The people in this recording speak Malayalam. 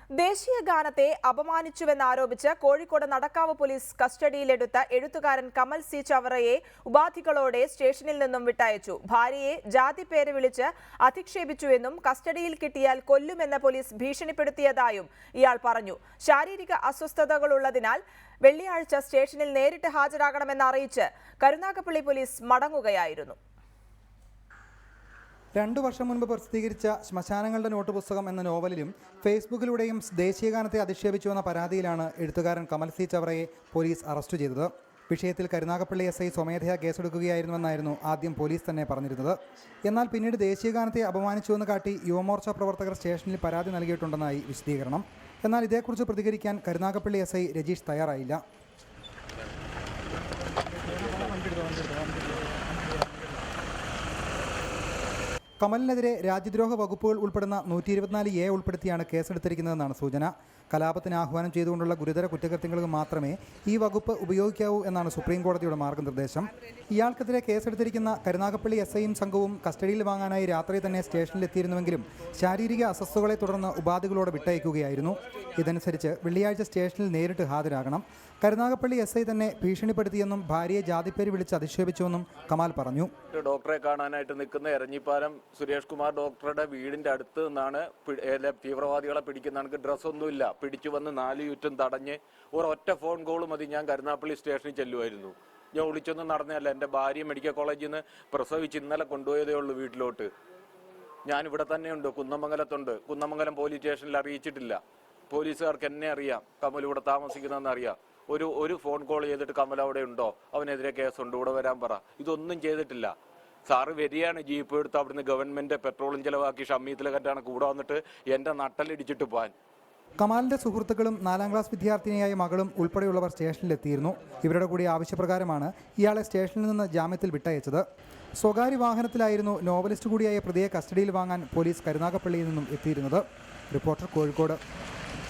ദേശീയ ഗാനത്തെ അപമാനിച്ചുവെന്നാരോപിച്ച് കോഴിക്കോട് നടക്കാവ് പോലീസ് കസ്റ്റഡിയിലെടുത്ത എഴുത്തുകാരൻ കമൽ സി ചവറയെ ഉപാധികളോടെ സ്റ്റേഷനിൽ നിന്നും വിട്ടയച്ചു. ഭാര്യയെ ജാതിപ്പേര് വിളിച്ച് അധിക്ഷേപിച്ചുവെന്നും കസ്റ്റഡിയിൽ കിട്ടിയാൽ കൊല്ലുമെന്ന് പോലീസ് ഭീഷണിപ്പെടുത്തിയതായും ഇയാൾ പറഞ്ഞു. ശാരീരിക അസ്വസ്ഥതകളുള്ളതിനാൽ വെള്ളിയാഴ്ച സ്റ്റേഷനിൽ നേരിട്ട് ഹാജരാകണമെന്ന് അറിയിച്ച് കരുനാഗപ്പള്ളി പോലീസ് മടങ്ങുകയായിരുന്നു. 2 വർഷം മുൻപ് പ്രസിദ്ധീകരിച്ച ശ്മശാനങ്ങളുടെ നോട്ട് പുസ്തകം എന്ന നോവലിലും ഫേസ്ബുക്കിലൂടെയും ദേശീയഗാനത്തെ അധിക്ഷേപിച്ചുവെന്ന പരാതിയിലാണ് എഴുത്തുകാരൻ കമൽ സി ചവറയെ പോലീസ് അറസ്റ്റ് ചെയ്തത്. വിഷയത്തിൽ കരുനാഗപ്പള്ളി SI സ്വമേധയാ കേസെടുക്കുകയായിരുന്നുവെന്നായിരുന്നു ആദ്യം പോലീസ് തന്നെ പറഞ്ഞിരുന്നത്. എന്നാൽ പിന്നീട് ദേശീയഗാനത്തെ അപമാനിച്ചുവെന്ന് കാട്ടി യുവമോർച്ച പ്രവർത്തകർ സ്റ്റേഷനിൽ പരാതി നൽകിയിട്ടുണ്ടെന്നായി വിശദീകരണം. എന്നാൽ ഇതേക്കുറിച്ച് പ്രതികരിക്കാൻ കരുനാഗപ്പള്ളി SI രജീഷ് തയ്യാറായില്ല. കമലിനെതിരെ രാജ്യദ്രോഹ വകുപ്പുകൾ ഉൾപ്പെടുന്ന 124A ഉൾപ്പെടുത്തിയാണ് കേസെടുത്തിരിക്കുന്നതെന്നാണ് സൂചന. കലാപത്തിന് ആഹ്വാനം ചെയ്തുകൊണ്ടുള്ള ഗുരുതര കുറ്റകൃത്യങ്ങൾക്ക് മാത്രമേ ഈ വകുപ്പ് ഉപയോഗിക്കാവൂ എന്നാണ് സുപ്രീം കോടതിയുടെ മാർഗ്ഗനിർദ്ദേശം. ഇയാൾക്കെതിരെ കേസെടുത്തിരിക്കുന്ന കരുനാഗപ്പള്ളി SIയും സംഘവും കസ്റ്റഡിയിൽ വാങ്ങാനായി രാത്രി തന്നെ സ്റ്റേഷനിലെത്തിയിരുന്നുവെങ്കിലും ശാരീരിക അസ്വസ്ഥതകളെ തുടർന്ന് ഉപാധികളോടെ വിട്ടയക്കുകയായിരുന്നു. ഇതനുസരിച്ച് വെള്ളിയാഴ്ച സ്റ്റേഷനിൽ നേരിട്ട് ഹാജരാകണം. കരുനാഗപ്പള്ളി SI തന്നെ ഭീഷണിപ്പെടുത്തിയെന്നും ഭാര്യയെ ജാതിപ്പേര് വിളിച്ച് അധിക്ഷേപിച്ചുവെന്നും കമാൽ പറഞ്ഞു. ഡോക്ടറെ കാണാനായിട്ട് നിൽക്കുന്ന എരഞ്ഞിപ്പാലം സുരേഷ് കുമാർ ഡോക്ടറുടെ വീടിന്റെ അടുത്ത് നിന്നാണ് തീവ്രവാദികളെ പിടിക്കുന്ന ഡ്രസ്സൊന്നുമില്ല, പിടിച്ചു വന്ന് 4 ചുറ്റും തടഞ്ഞ് ഒരൊറ്റ ഫോൺ കോൾ മതി ഞാൻ കരുനാഗപ്പള്ളി സ്റ്റേഷനിൽ ചെല്ലുമായിരുന്നു. ഞാൻ ഒളിച്ചൊന്നും നടന്നതല്ല. എൻ്റെ ഭാര്യ മെഡിക്കൽ കോളേജിൽ നിന്ന് പ്രസവിച്ച് ഇന്നലെ കൊണ്ടുപോയതേ ഉള്ളൂ വീട്ടിലോട്ട്. ഞാൻ ഇവിടെ തന്നെയുണ്ട്, കുന്നമംഗലത്തുണ്ട്. കുന്നമംഗലം പോലീസ് സ്റ്റേഷനിൽ അറിയിച്ചിട്ടില്ല. പോലീസുകാർക്ക് എന്നെ അറിയാം, കമൽ ഇവിടെ താമസിക്കുന്നതെന്ന് അറിയാം. ഒരു ഫോൺ കോൾ ചെയ്തിട്ട് കമൽ അവിടെ ഉണ്ടോ, അവനെതിരെ കേസുണ്ട്, ഇവിടെ വരാൻ പറ. ഇതൊന്നും ചെയ്തിട്ടില്ല. സാറ് വരികയാണ് ജീപ്പ് എടുത്ത് അവിടുന്ന് ഗവൺമെന്റ് പെട്രോളും ചെലവാക്കി ഷമ്മീത്തിലകറ്റാണ് കൂടെ വന്നിട്ട് എൻ്റെ നട്ടലിടിച്ചിട്ട് പോകാൻ. കമാലിന്റെ സുഹൃത്തുക്കളും 4ാം ക്ലാസ് വിദ്യാർത്ഥിനിയായ മകളും ഉൾപ്പെടെയുള്ളവർ സ്റ്റേഷനിലെത്തിയിരുന്നു. ഇവരുടെ കൂടി ആവശ്യപ്രകാരമാണ് ഇയാളെ സ്റ്റേഷനിൽ നിന്ന് ജാമ്യത്തിൽ വിട്ടയച്ചത്. സ്വകാര്യ വാഹനത്തിലായിരുന്നു നോവലിസ്റ്റ് കൂടിയായ പ്രതിയെ കസ്റ്റഡിയിൽ വാങ്ങാൻ പോലീസ് കരുനാഗപ്പള്ളിയിൽ നിന്നും എത്തിയിരുന്നത്. റിപ്പോർട്ടർ, കോഴിക്കോട്.